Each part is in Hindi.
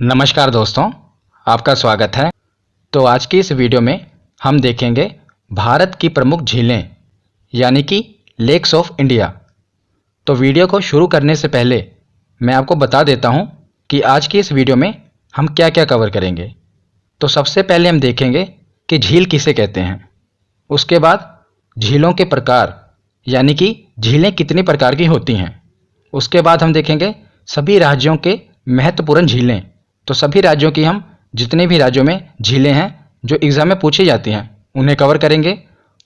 नमस्कार दोस्तों, आपका स्वागत है। तो आज की इस वीडियो में हम देखेंगे भारत की प्रमुख झीलें यानी कि लेक्स ऑफ इंडिया। तो वीडियो को शुरू करने से पहले मैं आपको बता देता हूं कि आज की इस वीडियो में हम क्या क्या कवर करेंगे। तो सबसे पहले हम देखेंगे कि झील किसे कहते हैं, उसके बाद झीलों के प्रकार यानी कि झीलें कितनी प्रकार की होती हैं, उसके बाद हम देखेंगे सभी राज्यों के महत्वपूर्ण झीलें। तो सभी राज्यों की हम जितने भी राज्यों में झीलें हैं जो एग्ज़ाम में पूछी जाती हैं उन्हें कवर करेंगे।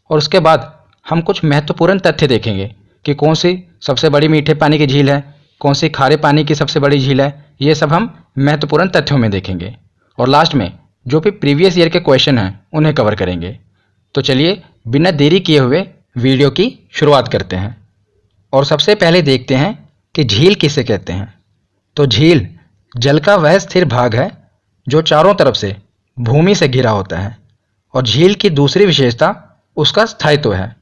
और उसके बाद हम कुछ महत्वपूर्ण तथ्य देखेंगे कि कौन सी सबसे बड़ी मीठे पानी की झील है, कौन सी खारे पानी की सबसे बड़ी झील है। ये सब हम महत्वपूर्ण तथ्यों में देखेंगे और लास्ट में जो भी प्रीवियस ईयर के क्वेश्चन हैं उन्हें कवर करेंगे। तो चलिए बिना देरी किए हुए वीडियो की शुरुआत करते हैं और सबसे पहले देखते हैं कि झील किसे कहते हैं। तो झील जल का वह स्थिर भाग है जो चारों तरफ से भूमि से घिरा होता है। और झील की दूसरी विशेषता उसका स्थायित्व है,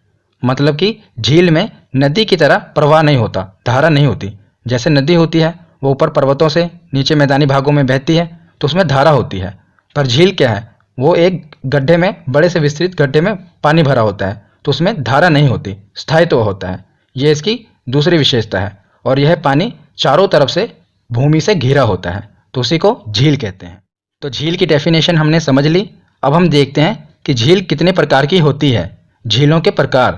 मतलब कि झील में नदी की तरह प्रवाह नहीं होता, धारा नहीं होती। जैसे नदी होती है वो ऊपर पर्वतों से नीचे मैदानी भागों में बहती है तो उसमें धारा होती है, पर झील क्या है, वो एक गड्ढे में, बड़े से विस्तृत गड्ढे में पानी भरा होता है तो उसमें धारा नहीं होती, स्थायित्व होता है। ये इसकी दूसरी विशेषता है और यह पानी चारों तरफ से भूमि से घिरा होता है तो उसी को झील कहते हैं। तो झील की डेफिनेशन हमने समझ ली। अब हम देखते हैं कि झील कितने प्रकार की होती है। झीलों के प्रकार,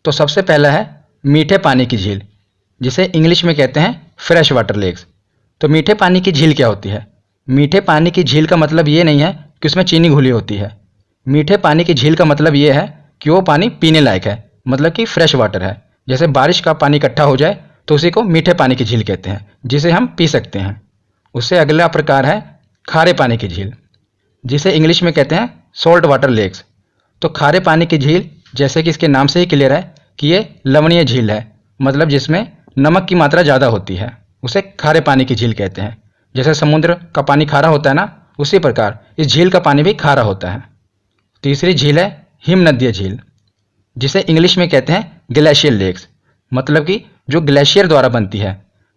तो सबसे पहला है मीठे पानी की झील, जिसे इंग्लिश में कहते हैं फ्रेश वाटर लेक्स। तो मीठे पानी की झील क्या होती है? मीठे पानी की झील का मतलब ये नहीं है कि उसमें चीनी घुली होती है। मीठे पानी की झील का मतलब ये है कि वो पानी पीने लायक है, मतलब कि फ्रेश वाटर है। जैसे बारिश का पानी इकट्ठा हो जाए तो उसी को मीठे पानी की झील कहते हैं, जिसे हम पी सकते हैं। उससे अगला प्रकार है खारे पानी की झील, जिसे इंग्लिश में कहते हैं सॉल्ट वाटर लेक्स। तो खारे पानी की झील, जैसे कि इसके नाम से ही क्लियर है कि ये लवणीय झील है, मतलब जिसमें नमक की मात्रा ज़्यादा होती है, उसे खारे पानी की झील कहते हैं। जैसे समुद्र का पानी खारा होता है ना, उसी प्रकार इस झील का पानी भी खारा होता है। तीसरी झील है हिमनदीय झील, जिसे इंग्लिश में कहते हैं ग्लेशियर लेक्स, मतलब कि जो ग्लेशियर द्वारा बनती है।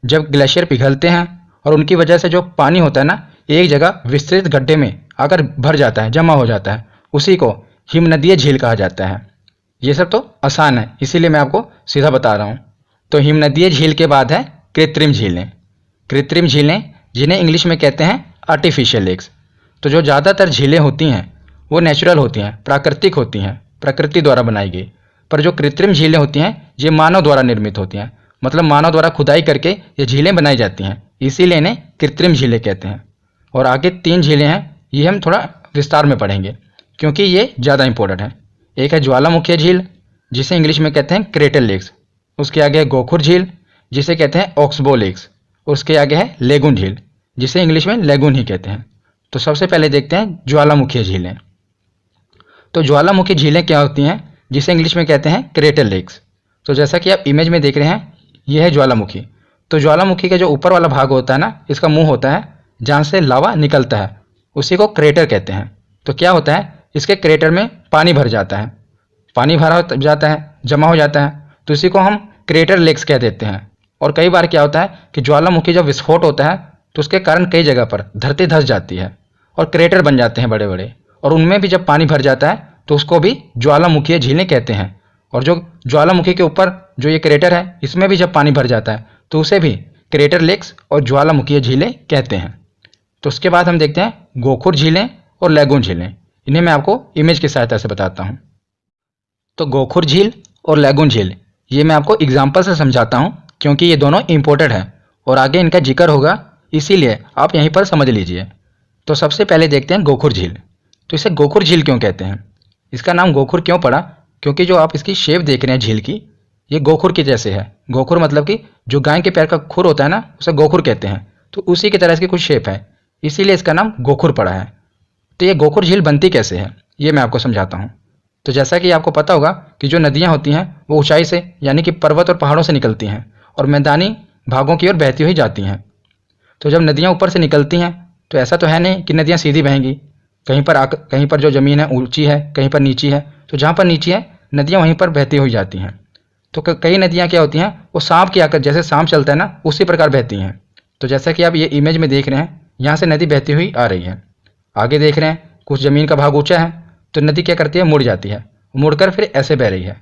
जब ग्लेशियर पिघलते हैं और उनकी वजह से जो पानी होता है ना, एक जगह विस्तृत गड्ढे में आकर भर जाता है, जमा हो जाता है, उसी को हिमनदीय झील कहा जाता है। ये सब तो आसान है, इसीलिए मैं आपको सीधा बता रहा हूँ। तो हिमनदीय झील के बाद है कृत्रिम झीलें। कृत्रिम झीलें, जिन्हें इंग्लिश में कहते हैं आर्टिफिशियल लेक्स। तो जो ज़्यादातर झीलें होती हैं वो नेचुरल होती हैं, प्राकृतिक होती हैं, प्रकृति द्वारा बनाई गई। पर जो कृत्रिम झीलें होती हैं ये मानव द्वारा निर्मित होती हैं, मतलब मानव द्वारा खुदाई करके ये झीलें बनाई जाती हैं, इसीलिए इन्हें कृत्रिम झीलें कहते हैं। और आगे 3 झीलें हैं, ये हम थोड़ा विस्तार में पढ़ेंगे क्योंकि ये ज़्यादा इंपॉर्टेंट है। एक है ज्वालामुखी झील, जिसे इंग्लिश में कहते हैं क्रेटर लेक्स। उसके आगे है गोखुर झील, जिसे कहते हैं ऑक्सबो लेक्स। उसके आगे है लेगून झील, जिसे इंग्लिश में लेगून ही कहते हैं। तो सबसे पहले देखते हैं ज्वालामुखी झीलें। तो ज्वालामुखी झीलें क्या होती हैं, जिसे इंग्लिश में कहते हैं क्रेटर लेक्स। तो जैसा कि आप इमेज में देख रहे हैं, यह है ज्वालामुखी। तो ज्वालामुखी का जो ऊपर वाला भाग होता है ना, इसका मुंह होता है जहाँ से लावा निकलता है, उसी को क्रेटर कहते हैं। तो क्या होता है, इसके क्रेटर में पानी भर जाता है, पानी भरा जाता है, जमा हो जाता है, तो इसी को हम क्रेटर लेक्स कह देते हैं। और कई बार क्या होता है कि ज्वालामुखी जब विस्फोट होता है तो उसके कारण कई जगह पर धरती धंस जाती है और क्रेटर बन जाते हैं बड़े बड़े, और उनमें भी जब पानी भर जाता है तो उसको भी ज्वालामुखीय झीलें कहते हैं। और जो ज्वालामुखी के ऊपर जो ये क्रेटर है, इसमें भी जब पानी भर जाता है तो उसे भी क्रेटर लेक्स और ज्वालामुखीय झीलें कहते हैं। तो उसके बाद हम देखते हैं गोखुर झीलें और लेगून झीलें। इन्हें मैं आपको इमेज की सहायता से बताता हूँ। तो गोखुर झील और लेगून झील, ये मैं आपको एग्जाम्पल से समझाता हूँ क्योंकि ये दोनों इंपॉर्टेंट है और आगे इनका जिक्र होगा, इसीलिए आप यहीं पर समझ लीजिए। तो सबसे पहले देखते हैं गोखुर झील। तो इसे गोखुर झील क्यों कहते हैं? इसका नाम गोखुर क्यों पड़ा? क्योंकि जो आप इसकी शेप देख रहे हैं झील की, ये गोखुर की जैसे है। गोखुर मतलब कि जो गाय के पैर का खुर होता है ना, उसे गोखुर कहते हैं। तो उसी की तरह इसकी कुछ शेप है, इसीलिए इसका नाम गोखुर पड़ा है। तो ये गोखुर झील बनती कैसे है, ये मैं आपको समझाता हूँ। तो जैसा कि आपको पता होगा कि जो नदियाँ होती हैं वो ऊंचाई से, यानी कि पर्वत और पहाड़ों से निकलती हैं और मैदानी भागों की ओर बहती हुई जाती हैं। तो जब नदियाँ ऊपर से निकलती हैं तो ऐसा तो है नहीं कि नदियाँ सीधी बहेंगी, कहीं पर जो ज़मीन है ऊंची है, कहीं पर नीची है। तो जहाँ पर नीची है नदियाँ वहीं पर बहती हुई जाती हैं। तो कई नदियाँ क्या होती हैं, वो सांप की आकर, जैसे सांप चलता है ना, उसी प्रकार बहती हैं। तो जैसा कि आप ये इमेज में देख रहे हैं, यहाँ से नदी बहती हुई आ रही है। आगे देख रहे हैं कुछ ज़मीन का भाग ऊंचा है तो नदी क्या करती है, मुड़ जाती है, मुड़कर फिर ऐसे बह रही है।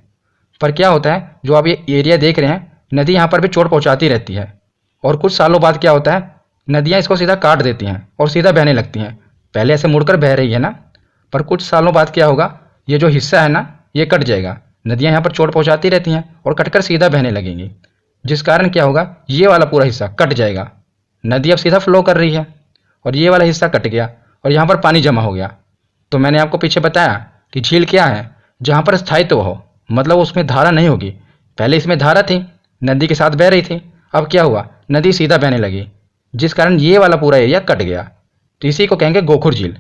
पर क्या होता है, जो आप ये एरिया देख रहे हैं, नदी यहाँ पर भी चोट पहुँचाती रहती है और कुछ सालों बाद क्या होता है, नदियाँ इसको सीधा काट देती हैं और सीधा बहने लगती हैं। पहले ऐसे मुड़कर बह रही है ना, पर कुछ सालों बाद क्या होगा, ये जो हिस्सा है ना ये कट जाएगा। नदियाँ यहाँ पर चोट पहुँचाती रहती हैं और कटकर सीधा बहने लगेंगी, जिस कारण क्या होगा, ये वाला पूरा हिस्सा कट जाएगा। नदी अब सीधा फ्लो कर रही है और ये वाला हिस्सा कट गया और यहाँ पर पानी जमा हो गया। तो मैंने आपको पीछे बताया कि झील क्या है, जहाँ पर स्थायित्व हो, मतलब उसमें धारा नहीं होगी। पहले इसमें धारा थी, नदी के साथ बह रही थी, अब क्या हुआ, नदी सीधा बहने लगी, जिस कारण ये वाला पूरा एरिया कट गया। तो इसी को कहेंगे गोखुर झील,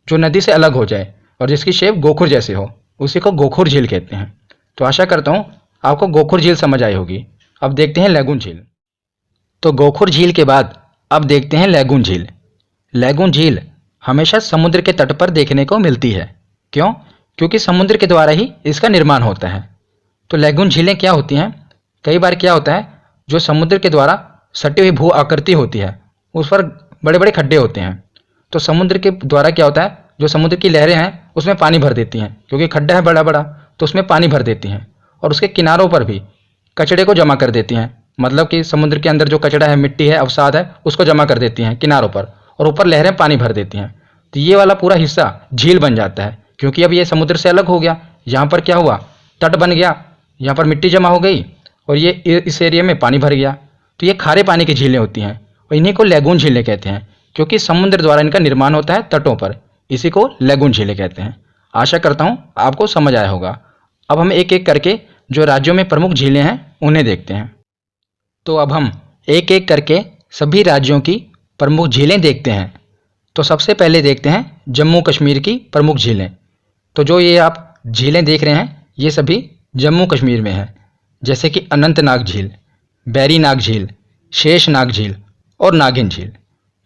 जो नदी से अलग हो जाए और जिसकी शेप गोखुर जैसे हो, उसी को गोखुर झील कहते हैं। तो आशा करता हूँ आपको गोखुर झील समझ आई होगी। अब देखते हैं लैगून झील। तो गोखुर झील के बाद अब देखते हैं लैगून झील। लैगून झील हमेशा समुद्र के तट पर देखने को मिलती है। क्यों? क्योंकि समुद्र के द्वारा ही इसका निर्माण होता है। तो लैगून झीलें क्या होती हैं, कई बार क्या होता है, जो समुद्र के द्वारा सटी हुई भू आकृति होती है उस पर बड़े बड़े खड्डे होते हैं। तो समुद्र के द्वारा क्या होता है, जो समुद्र की लहरें हैं उसमें पानी भर देती हैं, क्योंकि खड्डा है बड़ा बड़ा तो उसमें पानी भर देती हैं और उसके किनारों पर भी कचड़े को जमा कर देती हैं। मतलब कि समुद्र के अंदर जो कचड़ा है, मिट्टी है, अवसाद है, उसको जमा कर देती हैं किनारों पर और ऊपर लहरें पानी भर देती हैं। तो ये वाला पूरा हिस्सा झील बन जाता है, क्योंकि अब ये समुद्र से अलग हो गया। यहाँ पर क्या हुआ, तट बन गया, यहाँ पर मिट्टी जमा हो गई और ये इस एरिया में पानी भर गया। तो ये खारे पानी की झीलें होती हैं और इन्हीं को लैगून झीलें कहते हैं, क्योंकि समुद्र द्वारा इनका निर्माण होता है तटों पर। इसी को लैगून झीलें कहते हैं। आशा करता हूँ आपको समझ आया होगा। अब हम एक एक करके जो राज्यों में प्रमुख झीलें हैं उन्हें देखते हैं। तो अब हम एक एक करके सभी राज्यों की प्रमुख झीलें देखते हैं। तो सबसे पहले देखते हैं जम्मू कश्मीर की प्रमुख झीलें। तो जो ये आप झीलें देख रहे हैं ये सभी जम्मू कश्मीर में हैं, जैसे कि अनंतनाग झील, बैरीनाग झील, शेषनाग झील और नागिन झील।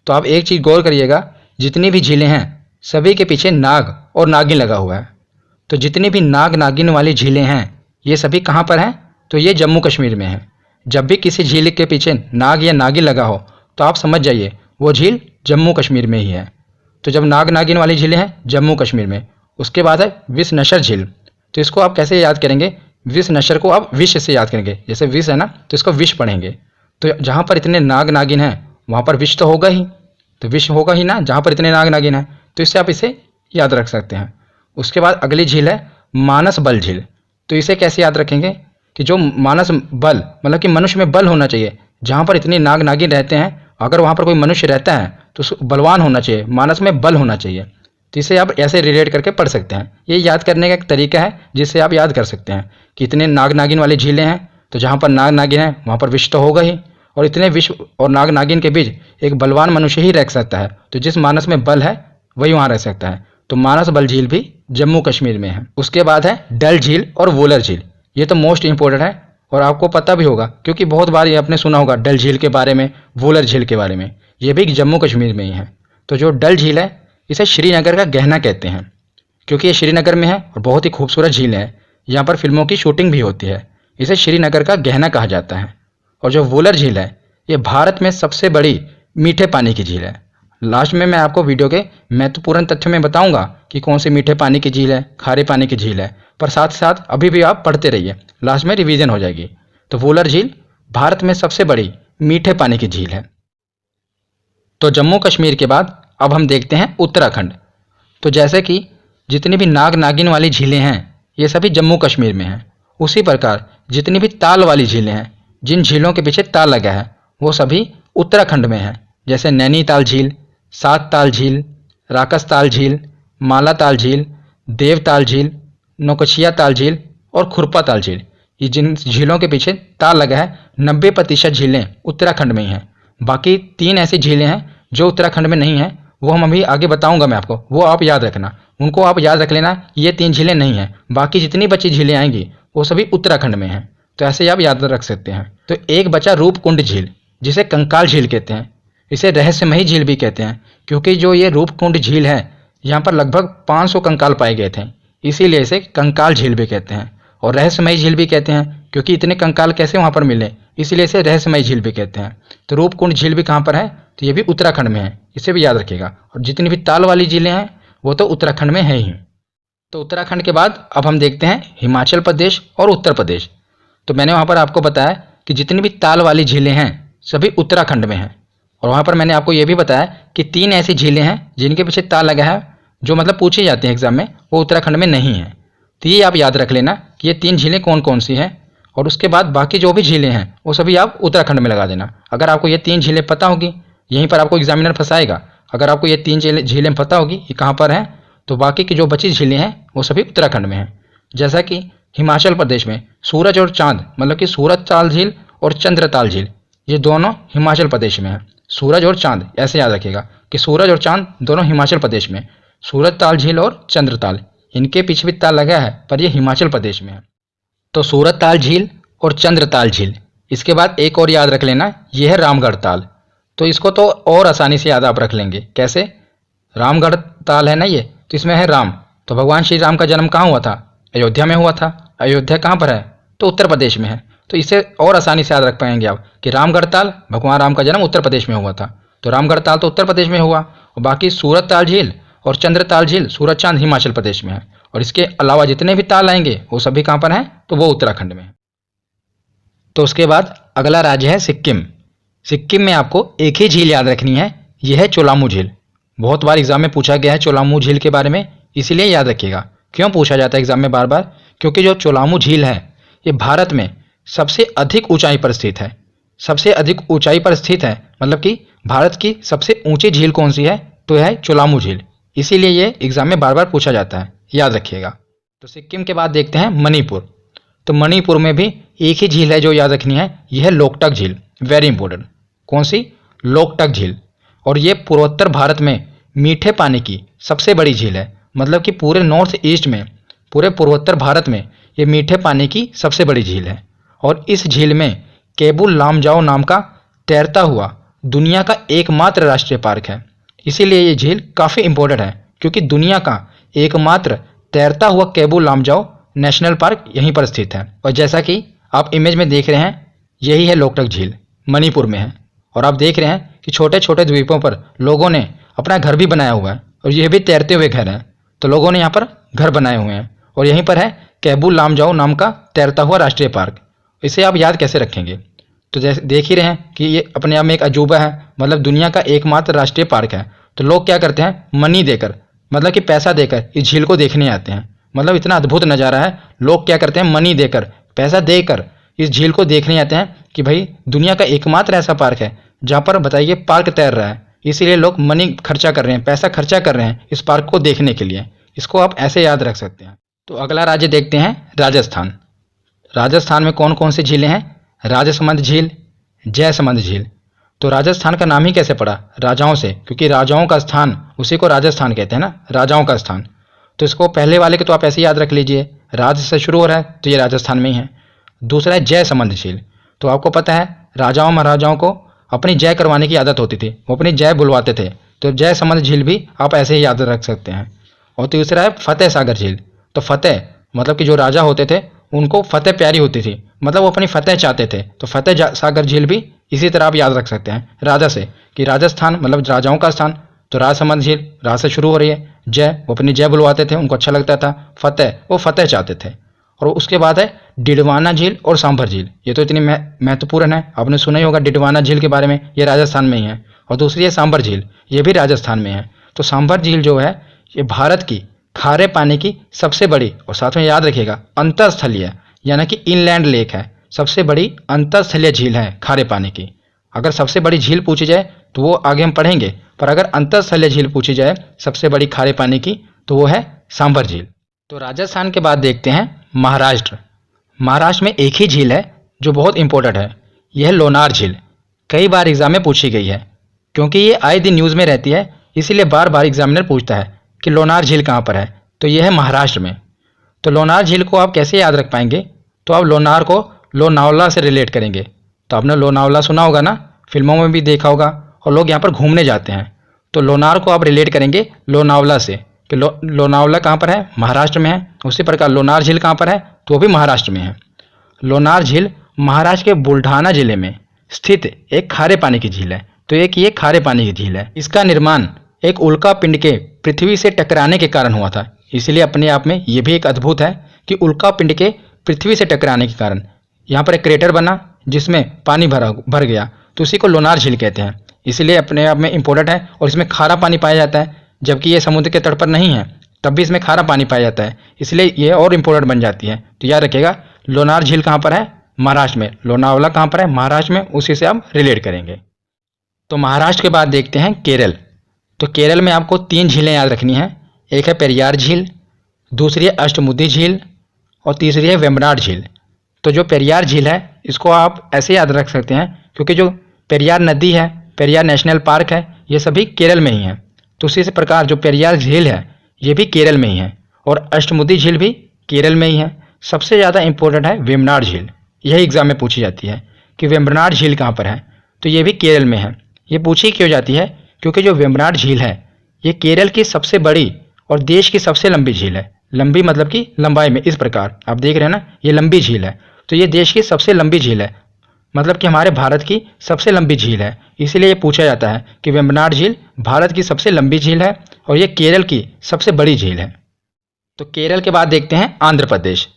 तो आप एक चीज़ गौर करिएगा, जितनी भी झीलें हैं सभी के पीछे नाग और नागिन लगा हुआ है। तो जितनी भी नाग नागिन वाली झीलें हैं ये सभी कहाँ पर हैं, तो ये जम्मू कश्मीर में हैं। जब भी किसी झील के पीछे नाग या नागिन लगा हो तो आप समझ जाइए वो झील जम्मू कश्मीर में ही है। तो जब नाग नागिन वाली झीलें हैं जम्मू कश्मीर में, उसके बाद है विष नशर झील। तो इसको आप कैसे याद करेंगे, विष नशर को आप विष से याद करेंगे, जैसे विष है ना तो इसको विष पढ़ेंगे। तो जहाँ पर इतने नाग नागिन हैं वहाँ पर विष तो होगा ही, तो विष होगा ही ना जहाँ पर इतने नाग नागिन हैं, तो इससे आप इसे याद रख सकते हैं। उसके बाद अगली झील है मानस बल झील। तो इसे कैसे याद रखेंगे कि जो मानस बल मतलब कि मनुष्य में बल होना चाहिए, जहाँ पर इतने नाग नागिन रहते हैं अगर वहाँ पर कोई मनुष्य रहता है तो बलवान होना चाहिए, मानस में बल होना चाहिए। तो इसे आप ऐसे रिलेट करके पढ़ सकते हैं। ये याद करने का एक तरीका है जिससे आप याद कर सकते हैं कि इतने नाग नागिन वाली झीलें हैं, तो जहाँ पर नाग नागिन है वहाँ पर विष तो होगा ही, और इतने विष और नाग नागिन के बीच एक बलवान मनुष्य ही रह सकता है। तो जिस मानस में बल है वही वहाँ रह सकता है। तो मानस बल झील भी जम्मू कश्मीर में है। उसके बाद है डल झील और वोलर झील। ये तो मोस्ट इंपॉर्टेंट है और आपको पता भी होगा क्योंकि बहुत बार ये आपने सुना होगा डल झील के बारे में, वोलर झील के बारे में। ये भी जम्मू कश्मीर में ही है। तो जो डल झील है इसे श्रीनगर का गहना कहते हैं, क्योंकि ये श्रीनगर में है और बहुत ही खूबसूरत झील है। यहाँ पर फिल्मों की शूटिंग भी होती है। इसे श्रीनगर का गहना कहा जाता है। और जो वोलर झील है ये भारत में सबसे बड़ी मीठे पानी की झील है। लास्ट में मैं आपको वीडियो के महत्वपूर्ण तथ्य में बताऊंगा कि कौन सी मीठे पानी की झील है, खारे पानी की झील है, पर साथ साथ अभी भी आप पढ़ते रहिए, लास्ट में रिवीजन हो जाएगी। तो वोलर झील भारत में सबसे बड़ी मीठे पानी की झील है। तो जम्मू कश्मीर के बाद अब हम देखते हैं उत्तराखंड। तो जैसे कि जितनी भी नाग नागिन वाली झीलें हैं ये सभी जम्मू कश्मीर में हैं, उसी प्रकार जितनी भी ताल वाली झीलें हैं, जिन झीलों के पीछे ताल लगा है, वो सभी उत्तराखंड में हैं। जैसे नैनीताल झील, सात ताल झील, राकसताल झील, मालाताल झील, देवताल झील, नौकछिया ताल झील और खुरपा ताल झील। ये जिन झीलों के पीछे ताल लगा है 90% झीलें उत्तराखंड में ही हैं। बाकी 3 ऐसी झीलें हैं जो उत्तराखंड में नहीं हैं, वो हम अभी आगे बताऊंगा मैं आपको, वो आप याद रखना। उनको आप याद रख लेना, ये 3 झीलें नहीं हैं, बाकी जितनी बची झीलें आएंगी वो सभी उत्तराखंड में हैं। तो ऐसे आप याद रख सकते हैं। तो एक बचा रूपकुंड झील, जिसे कंकाल झील कहते हैं। इसे रहस्यमयी झील भी कहते हैं, क्योंकि जो ये रूपकुंड झील है यहाँ पर लगभग 500 कंकाल पाए गए थे, इसीलिए इसे कंकाल झील भी कहते हैं। और रहस्यमयी झील भी कहते हैं क्योंकि इतने कंकाल कैसे वहाँ पर मिले, इसलिए इसे रहस्यमयी झील भी कहते हैं। तो रूपकुंड झील भी कहाँ पर है, तो ये भी उत्तराखंड में है, इसे भी याद रखिएगा। और जितनी भी ताल वाली झीलें हैं वो तो उत्तराखंड में है ही। तो उत्तराखंड के बाद अब हम देखते हैं हिमाचल प्रदेश और उत्तर प्रदेश। तो मैंने वहाँ पर आपको बताया कि जितनी भी ताल वाली झीलें हैं सभी उत्तराखंड में हैं। और वहाँ पर मैंने आपको ये भी बताया कि 3 ऐसी झीलें हैं जिनके पीछे ताल लगा है, जो मतलब पूछे जाते हैं एग्जाम में, वो उत्तराखंड में नहीं है। तो ये आप याद रख लेना कि ये 3 झीलें कौन कौन सी हैं, और उसके बाद बाकी जो भी झीलें हैं वो सभी आप उत्तराखंड में लगा देना। अगर आपको ये 3 झीलें पता होगी, यहीं पर आपको एग्जामिनर फंसाएगा। अगर आपको ये 3 झीलें पता होगी ये कहाँ पर हैं, तो बाकी की जो बची झीलें हैं वो सभी उत्तराखंड में हैं। जैसा कि हिमाचल प्रदेश में सूरज और चांद, मतलब कि सूरज ताल झील और चंद्रताल झील, ये दोनों हिमाचल प्रदेश में है। सूरज और चांद ऐसे याद रखिएगा कि सूरज और चांद दोनों हिमाचल प्रदेश में, सूरज ताल झील और चंद्रताल, इनके पीछे भी ताल लगा है पर ये हिमाचल प्रदेश में है। तो सूरज ताल झील और चंद्रताल झील। इसके बाद एक और याद रख लेना, ये है रामगढ़ ताल। तो इसको तो और आसानी से याद आप रख लेंगे। कैसे? रामगढ़ ताल है ना ये, तो इसमें है राम। तो भगवान श्री राम का जन्म कहाँ हुआ था? अयोध्या में हुआ था। अयोध्या कहाँ पर है? तो उत्तर प्रदेश में है। तो इसे और आसानी से याद रख पाएंगे आप कि रामगढ़ ताल, भगवान राम का जन्म उत्तर प्रदेश में हुआ था, तो रामगढ़ ताल तो उत्तर प्रदेश में हुआ। और बाकी सूरज ताल झील और चंद्रताल झील, सूरज चांद हिमाचल प्रदेश में है। और इसके अलावा जितने भी ताल आएंगे वो सभी कहाँ पर हैं, तो वो उत्तराखंड में है। तो उसके बाद अगला राज्य है सिक्किम। सिक्किम में आपको एक ही झील याद रखनी है, यह है चोलामू झील। बहुत बार एग्जाम में पूछा गया है चोलामू झील के बारे में, इसीलिए याद रखिएगा। क्यों पूछा जाता है एग्जाम में बार बार? क्योंकि जो चोलामू झील है ये भारत में सबसे अधिक ऊंचाई पर स्थित है। सबसे अधिक ऊंचाई पर स्थित है, मतलब कि भारत की सबसे ऊंची झील कौन सी है, तो यह है चोलामू झील। इसीलिए ये एग्जाम में बार बार पूछा जाता है, याद रखिएगा। तो सिक्किम के बाद देखते हैं मणिपुर। तो मणिपुर में भी एक ही झील है जो याद रखनी है, यह है लोकटक झील। Very important. कौन सी? लोकटक झील। और ये पूर्वोत्तर भारत में मीठे पानी की सबसे बड़ी झील है। मतलब कि पूरे नॉर्थ ईस्ट में, पूरे पूर्वोत्तर भारत में ये मीठे पानी की सबसे बड़ी झील है। और इस झील में केबुल लामजाओ नाम का तैरता हुआ दुनिया का एकमात्र राष्ट्रीय पार्क है। इसीलिए ये झील काफ़ी इंपॉर्टेंट है, क्योंकि दुनिया का एकमात्र तैरता हुआ केबुल लामजाओ नेशनल पार्क यहीं पर स्थित है। और जैसा कि आप इमेज में देख रहे हैं, यही है लोकटक झील, मणिपुर में है। और आप देख रहे हैं कि छोटे छोटे द्वीपों पर लोगों ने अपना घर भी बनाया हुआ है, और यह भी तैरते हुए घर हैं। तो लोगों ने यहाँ पर घर बनाए हुए हैं, और यहीं पर है केबुल लामजाओ नाम का तैरता हुआ राष्ट्रीय पार्क। इसे आप याद कैसे रखेंगे? तो जैसे देख ही रहे हैं कि ये अपने आप में एक अजूबा है, मतलब दुनिया का एकमात्र राष्ट्रीय पार्क है। तो लोग क्या करते हैं, मनी देकर, मतलब कि पैसा देकर इस झील को देखने आते हैं। मतलब इतना अद्भुत नज़ारा है, लोग क्या करते हैं, मनी देकर, पैसा देकर इस झील को देखने आते हैं कि भाई दुनिया का एकमात्र ऐसा पार्क है जहाँ पर बताइए पार्क तैर रहा है। इसीलिए लोग मनी खर्चा कर रहे हैं, पैसा खर्चा कर रहे हैं इस पार्क को देखने के लिए। इसको आप ऐसे याद रख सकते हैं। तो अगला राज्य देखते हैं राजस्थान। राजस्थान में कौन कौन सी झीलें हैं? राजसमंद झील, जयसमंद झील। तो राजस्थान का नाम ही कैसे पड़ा? राजाओं से, क्योंकि राजाओं का स्थान, उसी को राजस्थान कहते हैं ना, राजाओं का स्थान। तो इसको पहले वाले के तो आप ऐसे याद रख लीजिए, राज से शुरू हो रहा है तो ये राजस्थान में ही है। दूसरा है जयसमंद झील। तो आपको पता है राजाओं महाराजाओं को अपनी जय करवाने की आदत होती थी, वो अपनी जय बुलवाते थे। तो जयसमंद झील भी आप ऐसे ही याद रख सकते हैं। और तीसरा है फतेह सागर झील। तो फतेह मतलब कि जो राजा होते थे उनको फतेह प्यारी होती थी, मतलब वो अपनी फतेह चाहते थे। तो फतेह सागर झील भी इसी तरह आप याद रख सकते हैं राजा से, कि राजस्थान मतलब राजाओं का स्थान। तो राजसमंद झील राज से शुरू हो रही है, जय वो अपनी जय बुलवाते थे, उनको अच्छा लगता था, फतेह वो फतेह चाहते थे। और उसके बाद है डिडवाना झील और सांभर झील। ये तो इतनी महत्वपूर्ण है, आपने सुना ही होगा डिडवाना झील के बारे में, ये राजस्थान में ही है। और दूसरी है सांभर झील, ये भी राजस्थान में है। तो सांभर झील जो है ये भारत की खारे पानी की सबसे बड़ी, और साथ में याद रखिएगा अंतरस्थलीय यानी कि इनलैंड लेक है, सबसे बड़ी अंतरस्थलीय झील है खारे पानी की। अगर सबसे बड़ी झील पूछी जाए तो वो आगे हम पढ़ेंगे, पर अगर अंतरस्थलीय झील पूछी जाए सबसे बड़ी खारे पानी की तो वो है सांभर झील। तो राजस्थान के बाद देखते हैं महाराष्ट्र। महाराष्ट्र में एक ही झील है जो बहुत इंपॉर्टेंट है, यह है लोनार झील। कई बार एग्जाम में पूछी गई है, क्योंकि ये आए दिन न्यूज़ में रहती है, इसीलिए बार बार एग्जामिनर पूछता है कि लोनार झील कहाँ पर है। तो यह है महाराष्ट्र में। तो लोनार झील को आप कैसे याद रख पाएंगे? तो आप लोनार को लोनावला से रिलेट करेंगे। तो आपने लोनावला सुना होगा ना, फिल्मों में भी देखा होगा, और लोग यहाँ पर घूमने जाते हैं। तो लोनार को आप रिलेट करेंगे लोनावला से, कि लोनावला कहाँ पर है? महाराष्ट्र में है। उसी प्रकार लोनार झील कहाँ पर है? तो वो भी महाराष्ट्र में है। लोनार झील महाराष्ट्र के बुल्ढाना जिले में स्थित एक खारे पानी की झील है। तो एक ये खारे पानी की झील है। इसका निर्माण एक उल्का पिंड के पृथ्वी से टकराने के कारण हुआ था। इसलिए अपने आप में ये भी एक अद्भुत है कि उल्का पिंड के पृथ्वी से टकराने के कारण यहाँ पर एक क्रेटर बना जिसमें पानी भर गया, तो उसी को लोनार झील कहते हैं। इसलिए अपने आप में इम्पोर्टेंट है और इसमें खारा पानी पाया जाता है, जबकि ये समुद्र के तट पर नहीं है तब भी इसमें खारा पानी पाया जाता है, इसलिए ये और इम्पोर्टेंट बन जाती है। तो याद रखिएगा, लोनार झील कहाँ पर है? महाराष्ट्र में। लोनावाला कहाँ पर है? महाराष्ट्र में। उसी से आप रिलेट करेंगे। तो महाराष्ट्र के बाद देखते हैं केरल। तो केरल में आपको 3 झीलें याद रखनी हैं। एक है पेरियार झील, दूसरी है अष्टमुदी झील और तीसरी है वेम्बनाड झील। तो जो पेरियार झील है इसको आप ऐसे याद रख सकते हैं क्योंकि जो पेरियार नदी है, पेरियार नेशनल पार्क है, ये सभी केरल में ही है। तो उसी से प्रकार जो पेरियार झील है ये भी केरल में ही है और अष्टमुदी झील भी केरल में ही है। सबसे ज़्यादा इंपॉर्टेंट है वेम्बनाड झील। यही एग्जाम में पूछी जाती है कि वेम्बनाड झील कहाँ पर है, तो ये भी केरल में है। ये पूछी क्यों जाती है? क्योंकि जो वेम्बनाड झील है ये केरल की सबसे बड़ी और देश की सबसे लंबी झील है। लंबी मतलब कि लंबाई में, इस प्रकार आप देख रहे हैं ना, ये लंबी झील है। तो ये देश की सबसे लंबी झील है, मतलब कि हमारे भारत की सबसे लंबी झील है। इसीलिए ये पूछा जाता है कि वेम्बनाड झील भारत की सबसे लंबी झील है और ये केरल की सबसे बड़ी झील है। तो केरल के बाद देखते हैं आंध्र प्रदेश।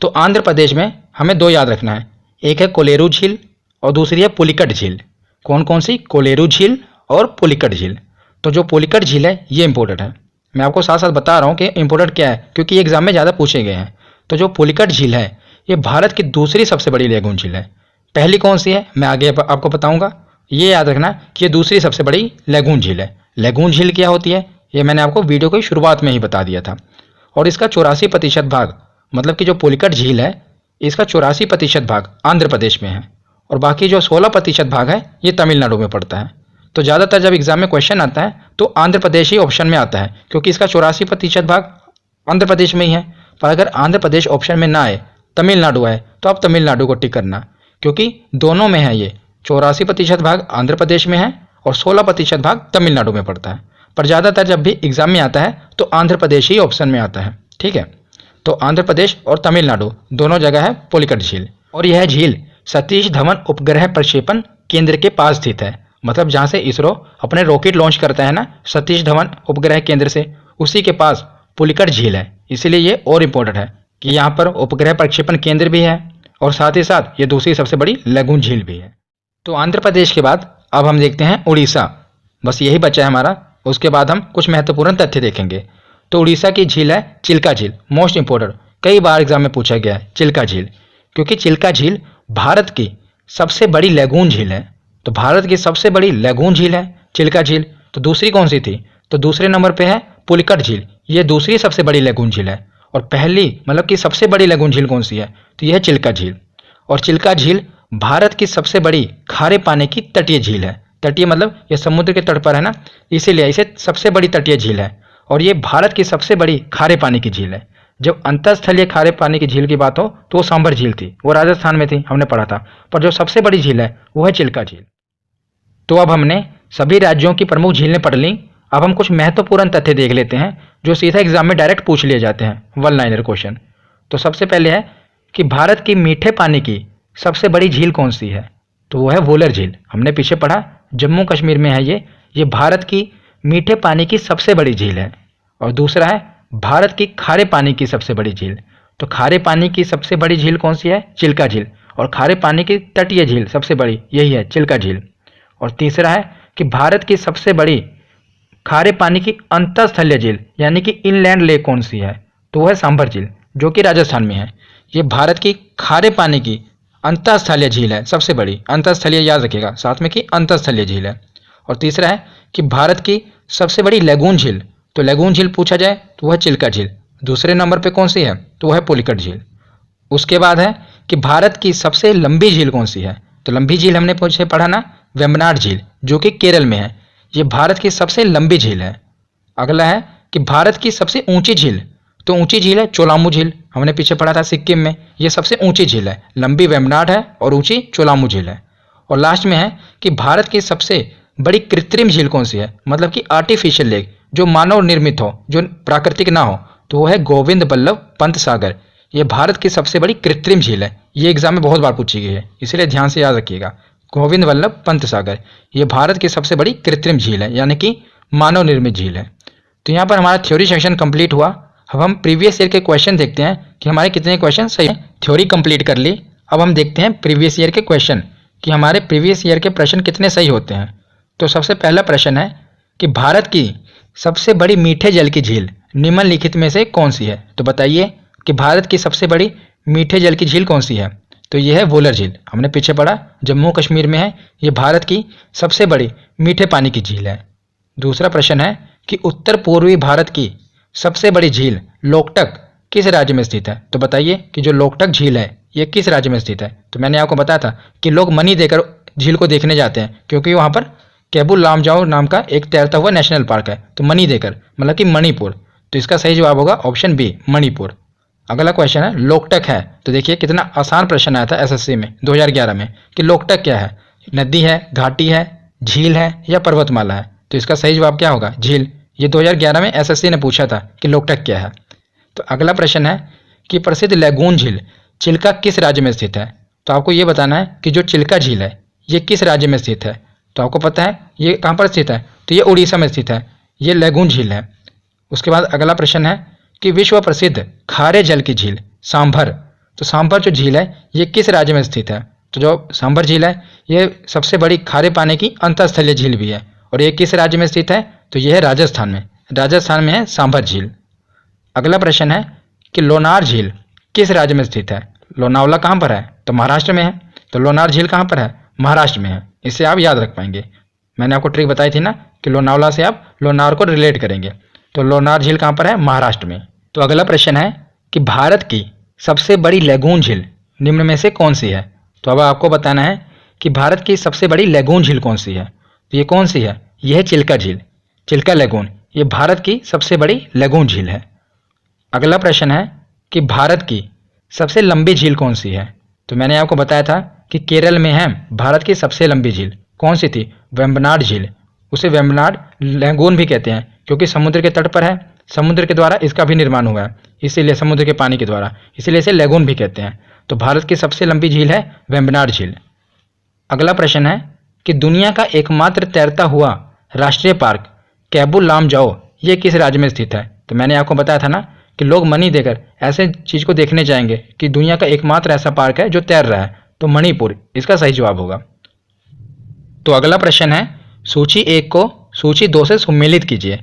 तो आंध्र प्रदेश में हमें 2 याद रखना है, एक है कोलेरू झील और दूसरी है पुलिकट झील। कौन कौन सी? कोलेरू झील और पुलिकट झील। तो जो पुलिकट झील है ये इंपॉर्टेंट है। मैं आपको साथ साथ बता रहा हूँ कि इंपॉर्टेंट क्या है, क्योंकि ये एग्जाम में ज़्यादा पूछे गए हैं। तो जो पुलिकट झील है ये भारत की दूसरी सबसे बड़ी लेगून झील है। पहली कौन सी है मैं आगे आपको बताऊंगा। ये याद रखना कि ये दूसरी सबसे बड़ी लेगून झील है। लेगून झील क्या होती है ये मैंने आपको वीडियो की शुरुआत में ही बता दिया था। और इसका 84% भाग, मतलब कि जो पुलिकट झील है इसका 84% भाग आंध्र प्रदेश में है और बाकी जो 16% भाग है ये तमिलनाडु में पड़ता है। तो ज़्यादातर जब एग्जाम में क्वेश्चन आता है तो आंध्र प्रदेश ही ऑप्शन में आता है, क्योंकि इसका 84% भाग आंध्र प्रदेश में ही है। पर अगर आंध्र प्रदेश ऑप्शन में ना आए, तमिलनाडु आए, तो आप तमिलनाडु को टिक करना, क्योंकि दोनों में है। ये 84% भाग आंध्र प्रदेश में है और 16% भाग तमिलनाडु में पड़ता है। पर ज़्यादातर जब भी एग्जाम में आता है तो आंध्र प्रदेश ही ऑप्शन में आता है। ठीक है, तो आंध्र प्रदेश और तमिलनाडु दोनों जगह है पुलिकट झील। और यह झील सतीश धवन उपग्रह प्रक्षेपण केंद्र के पास स्थित है। मतलब जहाँ से इसरो अपने रॉकेट लॉन्च करता है ना, सतीश धवन उपग्रह केंद्र से, उसी के पास पुलिकट झील है। इसीलिए ये और इम्पोर्टेंट है कि यहाँ पर उपग्रह प्रक्षेपण केंद्र भी है और साथ ही साथ ये दूसरी सबसे बड़ी लेगून झील भी है। तो आंध्र प्रदेश के बाद अब हम देखते हैं उड़ीसा। बस यही बचा है हमारा। उसके बाद हम कुछ महत्वपूर्ण तथ्य देखेंगे। तो उड़ीसा की झील है चिल्का झील। मोस्ट इंपॉर्टेंट, कई बार एग्जाम में पूछा गया है चिल्का झील, क्योंकि चिल्का झील भारत की सबसे बड़ी लेगून झील है। तो भारत की सबसे बड़ी लेगून झील है चिल्का झील। तो दूसरी कौन सी थी? तो दूसरे नंबर पे है पुलिकट झील। ये दूसरी सबसे बड़ी लेगून झील है। और पहली मतलब कि सबसे बड़ी लेगून झील कौन सी है? तो यह है चिल्का झील। और चिल्का झील भारत की सबसे बड़ी खारे पानी की तटीय झील है। तटीय मतलब ये समुद्र के तट पर है ना, इसीलिए इसे सबसे बड़ी तटीय झील है। और ये भारत की सबसे बड़ी खारे पानी की झील है। जब अंतरस्थलीय खारे पानी की झील की बात हो तो वो सांभर झील थी, वो राजस्थान में थी, हमने पढ़ा था। पर जो सबसे बड़ी झील है वो है चिल्का झील। तो अब हमने सभी राज्यों की प्रमुख झीलें पढ़ ली। अब हम कुछ महत्वपूर्ण तथ्य देख लेते हैं जो सीधा एग्जाम में डायरेक्ट पूछ लिए जाते हैं, 1 लाइनर क्वेश्चन। तो सबसे पहले है कि भारत की मीठे पानी की सबसे बड़ी झील कौन सी है? तो वो है वोलर झील। हमने पीछे पढ़ा, जम्मू कश्मीर में है ये भारत की मीठे पानी की सबसे बड़ी झील है। और दूसरा है भारत की खारे पानी की सबसे बड़ी झील। तो खारे पानी की सबसे बड़ी झील कौन सी है? चिल्का झील। और खारे पानी की तटीय झील सबसे बड़ी यही है, चिल्का झील। और तीसरा है कि भारत की सबसे बड़ी खारे पानी की अंतरस्थलीय झील यानी कि इनलैंड लेक कौन सी है? तो वो है सांभर झील, जो कि राजस्थान में है। ये भारत की खारे पानी की अंतरस्थलीय झील है, सबसे बड़ी। अंतरस्थलीय याद रखिएगा साथ में कि अंतरस्थलीय झील है। और तीसरा है कि भारत की सबसे बड़ी लेगून झील। तो लेगून झील पूछा जाए तो वह चिल्का झील। दूसरे नंबर पे कौन सी है? तो वह है पुलिकट झील। उसके बाद है कि भारत की सबसे लंबी झील कौन सी है? तो लंबी झील हमने पूछे पढ़ा ना, वेम्बनाड झील, जो कि केरल में है। ये भारत की सबसे लंबी झील है। अगला है कि भारत की सबसे ऊंची झील। तो ऊंची झील है चोलामू झील, हमने पीछे पढ़ा था सिक्किम में। ये सबसे ऊंची झील है, लंबी वेम्बनाड है और ऊंची चोलामू झील है। और लास्ट में है कि भारत की सबसे बड़ी कृत्रिम झील कौन सी है, मतलब कि आर्टिफिशियल लेक, जो मानव निर्मित हो, जो प्राकृतिक ना हो। तो वो है गोविंद बल्लभ पंत सागर। ये भारत की सबसे बड़ी कृत्रिम झील है। ये एग्जाम में बहुत बार पूछी गई है, इसलिए ध्यान से याद रखिएगा। गोविंद वल्लभ पंत सागर, ये भारत की सबसे बड़ी कृत्रिम झील है, यानी कि मानव निर्मित झील है। तो यहाँ पर हमारा थ्योरी सेक्शन कंप्लीट हुआ। अब हम प्रीवियस ईयर के क्वेश्चन देखते हैं कि हमारे कितने क्वेश्चन सही हैं। थ्योरी कंप्लीट कर ली, अब हम देखते हैं प्रीवियस ईयर के क्वेश्चन कि हमारे प्रीवियस ईयर के प्रश्न कितने सही होते हैं। तो सबसे पहला प्रश्न है कि भारत की सबसे बड़ी मीठे जल की झील निम्नलिखित में से कौन सी है। तो बताइए कि भारत की सबसे बड़ी मीठे जल की झील कौन सी है। तो ये है वुलर झील, हमने पीछे पढ़ा, जम्मू कश्मीर में है। ये भारत की सबसे बड़ी मीठे पानी की झील है। दूसरा प्रश्न है कि उत्तर पूर्वी भारत की सबसे बड़ी झील लोकटक किस राज्य में स्थित है। तो बताइए कि जो लोकटक झील है ये किस राज्य में स्थित है। तो मैंने आपको बताया था कि लोग मनी देकर झील को देखने जाते हैं, क्योंकि वहाँ पर केबुल लामजाओ नाम का एक तैरता हुआ नेशनल पार्क है। तो मनी देकर मतलब कि मणिपुर। तो इसका सही जवाब होगा ऑप्शन बी, मणिपुर। अगला क्वेश्चन है लोकटक है। तो देखिए कितना आसान प्रश्न आया था एसएससी में 2011 में कि लोकटक क्या है, नदी है, घाटी है, झील है या पर्वतमाला है। तो इसका सही जवाब क्या होगा, झील। ये 2011 में एसएससी ने पूछा था कि लोकटक क्या है। तो अगला प्रश्न है कि प्रसिद्ध लैगून झील चिल्का किस राज्य में स्थित है। तो आपको ये बताना है कि जो चिल्का झील है ये किस राज्य में स्थित है। तो आपको पता है ये कहाँ पर स्थित है, तो ये उड़ीसा में स्थित है, ये लैगून झील है। उसके बाद अगला प्रश्न है कि विश्व प्रसिद्ध खारे जल की झील सांभर। तो सांभर जो झील है ये किस राज्य में स्थित है। तो जो सांभर झील है ये सबसे बड़ी खारे पानी की अंतरस्थलीय झील भी है, और ये किस राज्य में स्थित है। तो यह है राजस्थान में, राजस्थान में है सांभर झील। अगला प्रश्न है कि लोनार झील किस राज्य में स्थित है। लोनावला कहाँ पर है, तो महाराष्ट्र में है। तो लोनार झील कहाँ पर है, महाराष्ट्र में है। इसे आप याद रख पाएंगे। मैंने आपको ट्रिक बताई थी ना कि लोनावला से आप लोनार को रिलेट करेंगे। तो लोनार झील कहाँ पर है, महाराष्ट्र में। तो अगला प्रश्न है कि भारत की सबसे बड़ी लैगून झील निम्न में से कौन सी है। तो अब आपको बताना है कि भारत की सबसे बड़ी लैगून झील कौन सी है। तो ये कौन सी है, यह है चिल्का झील, चिल्का लैगून। ये भारत की सबसे बड़ी लैगून झील है। अगला प्रश्न है कि भारत की सबसे लंबी झील कौन सी है। तो मैंने आपको बताया था कि केरल में है भारत की सबसे लंबी झील। कौन सी थी, वेम्बनाड झील। उसे वेम्बनाड लैगून भी कहते हैं, क्योंकि समुद्र के तट पर है, समुद्र के द्वारा इसका भी निर्माण हुआ है, इसीलिए समुद्र के पानी के द्वारा, इसीलिए इसे लैगून भी कहते हैं। तो भारत की सबसे लंबी झील है वेम्बनाड झील। अगला प्रश्न है कि दुनिया का एकमात्र तैरता हुआ राष्ट्रीय पार्क केबुल लामजाओ ये किस राज्य में स्थित है। तो मैंने आपको बताया था ना कि लोग मनी देकर ऐसे चीज़ को देखने जाएंगे कि दुनिया का एकमात्र ऐसा पार्क है जो तैर रहा है। तो मणिपुर इसका सही जवाब होगा। तो अगला प्रश्न है सूची 1 को सूची 2 से सम्मिलित कीजिए।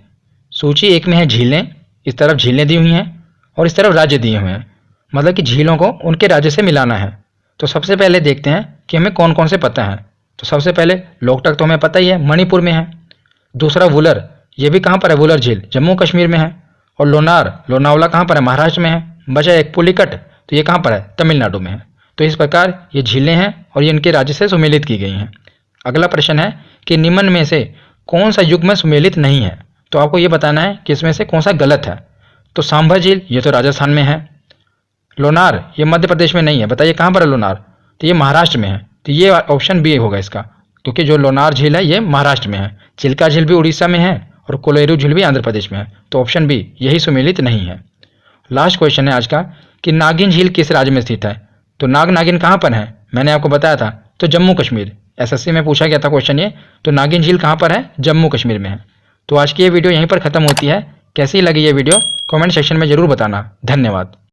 सूची 1 में है झीलें, इस तरफ झीलें दी हुई हैं और इस तरफ राज्य दिए हुए हैं, मतलब कि झीलों को उनके राज्य से मिलाना है। तो सबसे पहले देखते हैं कि हमें कौन कौन से पता है। तो सबसे पहले लोकटक तो हमें पता ही है, मणिपुर में है। दूसरा वुलर, ये भी कहाँ पर है, वुलर झील जम्मू कश्मीर में है। और लोनार, लोनावला कहाँ पर है, महाराष्ट्र में है। बचा एक पुलिकट, तो ये कहाँ पर है, तमिलनाडु में है। तो इस प्रकार ये झीलें हैं और ये इनके राज्य से सुमेलित की गई हैं। अगला प्रश्न है कि निम्न में से कौन सा युग में सुमेलित नहीं है। तो आपको ये बताना है कि इसमें से कौन सा गलत है। तो सांभर झील ये तो राजस्थान में है, लोनार ये मध्य प्रदेश में नहीं है, बताइए कहाँ पर है लोनार। तो ये महाराष्ट्र में है। तो ये ऑप्शन बी होगा इसका, क्योंकि जो लोनार झील है ये महाराष्ट्र में है। चिल्का झील भी उड़ीसा में है और कोलेरू झील भी आंध्र प्रदेश में है। तो ऑप्शन बी यही सुमेलित नहीं है। लास्ट क्वेश्चन है आज का कि नागिन झील किस राज्य में स्थित है। तो नाग नागिन कहाँ पर है, मैंने आपको बताया था, तो जम्मू कश्मीर। एसएससी में पूछा गया था क्वेश्चन ये। तो नागिन झील कहाँ पर है, जम्मू कश्मीर में है। तो आज की ये वीडियो यहीं पर खत्म होती है। कैसी लगी ये वीडियो कमेंट सेक्शन में जरूर बताना। धन्यवाद।